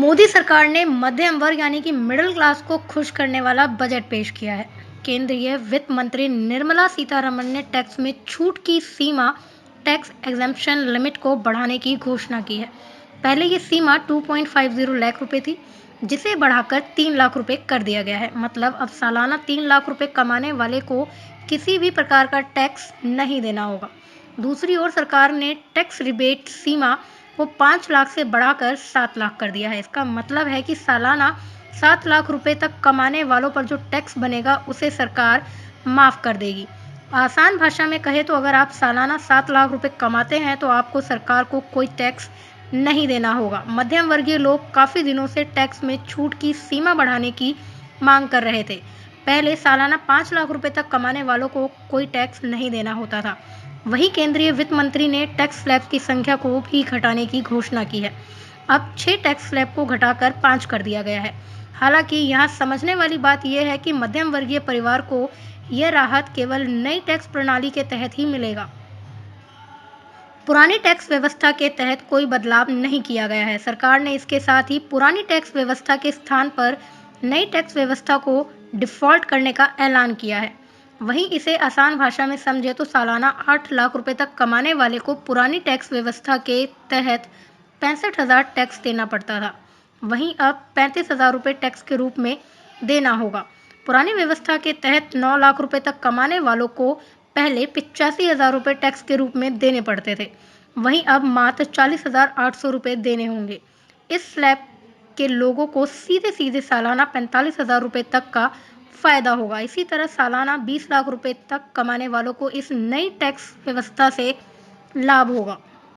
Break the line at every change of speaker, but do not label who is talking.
मोदी सरकार ने मध्यम वर्ग यानी कि मिडिल क्लास को खुश करने वाला बजट पेश किया है। केंद्रीय वित्त मंत्री निर्मला सीतारमण ने टैक्स में छूट की सीमा टैक्स एग्जेम्पशन लिमिट को बढ़ाने की घोषणा की है। पहले ये सीमा 2.50 लाख रुपए थी, जिसे बढ़ाकर 3 लाख रुपए कर दिया गया है। मतलब अब सालाना 3 लाख रुपए कमाने वाले को किसी भी प्रकार का टैक्स नहीं देना होगा। दूसरी ओर सरकार ने टैक्स रिबेट सीमा को 5 लाख से बढ़ाकर 7 लाख कर दिया है। इसका मतलब है कि सालाना 7 लाख रुपए तक कमाने वालों पर जो टैक्स बनेगा उसे सरकार माफ़ कर देगी। आसान भाषा में कहे तो अगर आप सालाना 7 लाख रुपए कमाते हैं तो आपको सरकार को कोई टैक्स नहीं देना होगा। मध्यम वर्गीय लोग काफ़ी दिनों से टैक्स में छूट की सीमा बढ़ाने की मांग कर रहे थे। पहले सालाना 5 लाख रुपए तक कमाने वालों को कोई टैक्स नहीं देना होता था। वहीं केंद्रीय वित्त मंत्री ने टैक्स स्लैब की संख्या को भी घटाने की घोषणा की है। अब 6 टैक्स स्लैब को घटाकर 5 कर दिया गया है। हालांकि यहाँ समझने वाली बात यह है कि मध्यम वर्गीय परिवार को यह राहत केवल नई टैक्स प्रणाली के तहत ही मिलेगा। पुरानी टैक्स व्यवस्था के तहत कोई बदलाव नहीं किया गया है। सरकार ने इसके साथ ही पुरानी टैक्स व्यवस्था के स्थान पर नई टैक्स व्यवस्था को डिफ़ॉल्ट करने का ऐलान किया है। वहीं इसे आसान भाषा में समझे तो सालाना 8 लाख रुपए तक कमाने वाले को पुरानी टैक्स व्यवस्था के तहत 65,000 टैक्स देना पड़ता था। वहीं अब 35,000 रुपए टैक्स के रूप में देना होगा। पुरानी व्यवस्था के तहत 9 लाख रुपए तक कमाने वालों को पहले 85,000 रुपए टैक्स के रूप में देने पड़ते थे। वहीं अब मात्र 40,800 रुपए देने होंगे। इस स्लैब के लोगों को सीधे सीधे सालाना 45,000 रुपए तक का फायदा होगा। इसी तरह सालाना 20 लाख रुपए तक कमाने वालों को इस नई टैक्स व्यवस्था से लाभ होगा।